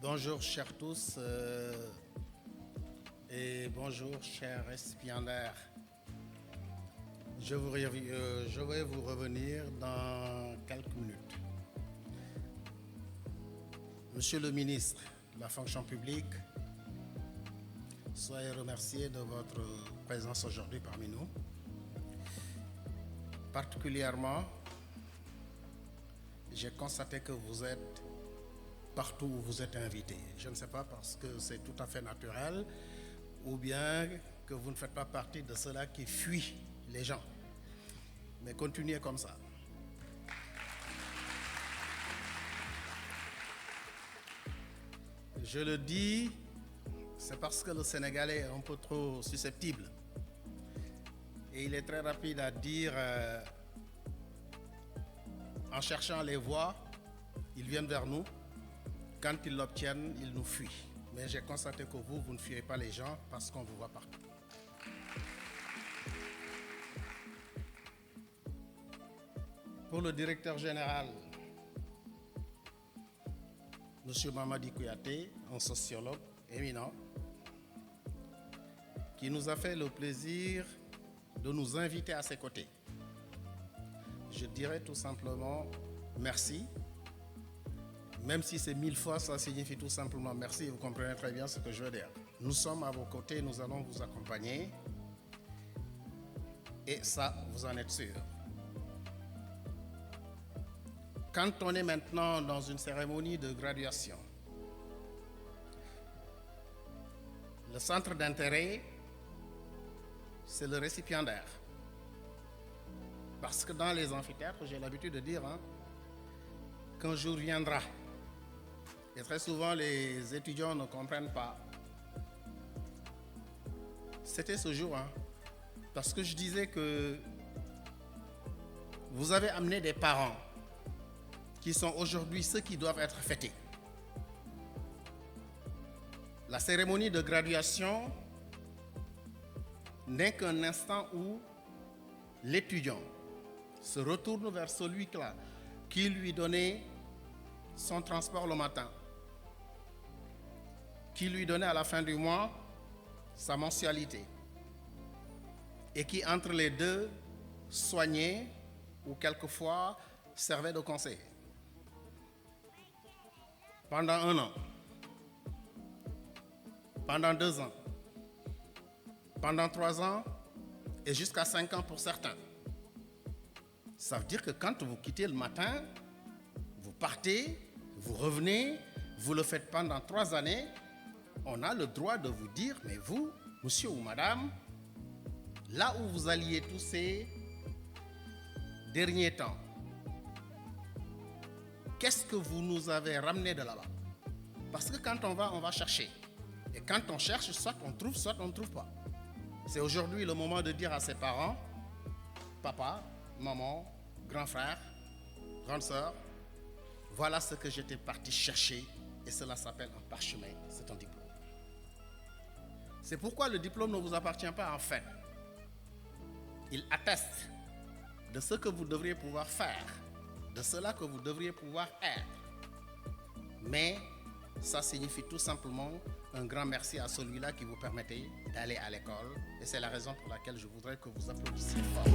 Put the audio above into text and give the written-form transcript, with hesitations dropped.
Bonjour chers tous et bonjour chers récipiendaires. Je vais vous revenir dans quelques minutes. Monsieur le ministre de la fonction publique, soyez remercié de votre présence aujourd'hui parmi nous. Particulièrement, j'ai constaté que vous êtes partout où vous êtes invité. Je ne sais pas parce que c'est tout à fait naturel ou bien que vous ne faites pas partie de ceux-là qui fuient les gens. Mais continuez comme ça. Je le dis, c'est parce que le Sénégalais est un peu trop susceptible. Et il est très rapide à dire, en cherchant les voix, ils viennent vers nous. Quand ils l'obtiennent, ils nous fuient. Mais j'ai constaté que vous ne fuyez pas les gens parce qu'on vous voit partout. Pour le directeur général, M. Mamadi Kouyaté, un sociologue éminent, qui nous a fait le plaisir de nous inviter à ses côtés. Je dirais tout simplement merci. Même si c'est 1000 fois, ça signifie tout simplement merci. Vous comprenez très bien ce que je veux dire. Nous sommes à vos côtés, nous allons vous accompagner. Et ça, vous en êtes sûr. Quand on est maintenant dans une cérémonie de graduation, le centre d'intérêt, c'est le récipiendaire. Parce que dans les amphithéâtres, j'ai l'habitude de dire qu'un jour viendra. Et très souvent, les étudiants ne comprennent pas. C'était ce jour, parce que je disais que vous avez amené des parents qui sont aujourd'hui ceux qui doivent être fêtés. La cérémonie de graduation n'est qu'un instant où l'étudiant se retourne vers celui-là qui lui donnait son transport le matin, qui lui donnait à la fin du mois sa mensualité et qui, entre les deux, soignait ou quelquefois servait de conseiller. Pendant 1 an, pendant 2 ans, pendant 3 ans et jusqu'à 5 ans pour certains. Ça veut dire que quand vous quittez le matin, vous partez, vous revenez, vous le faites pendant 3 années, on a le droit de vous dire, mais vous, monsieur ou madame, là où vous alliez tous ces derniers temps, qu'est-ce que vous nous avez ramené de là-bas? Parce que quand on va chercher. Et quand on cherche, soit on trouve, soit on ne trouve pas. C'est aujourd'hui le moment de dire à ses parents, papa, maman, grand frère, grande sœur, voilà ce que j'étais parti chercher et cela s'appelle un parchemin, c'est un diplôme. C'est pourquoi le diplôme ne vous appartient pas en fait. Il atteste de ce que vous devriez pouvoir faire, de cela que vous devriez pouvoir être. Mais ça signifie tout simplement un grand merci à celui-là qui vous permettait d'aller à l'école. Et c'est la raison pour laquelle je voudrais que vous applaudissiez fort.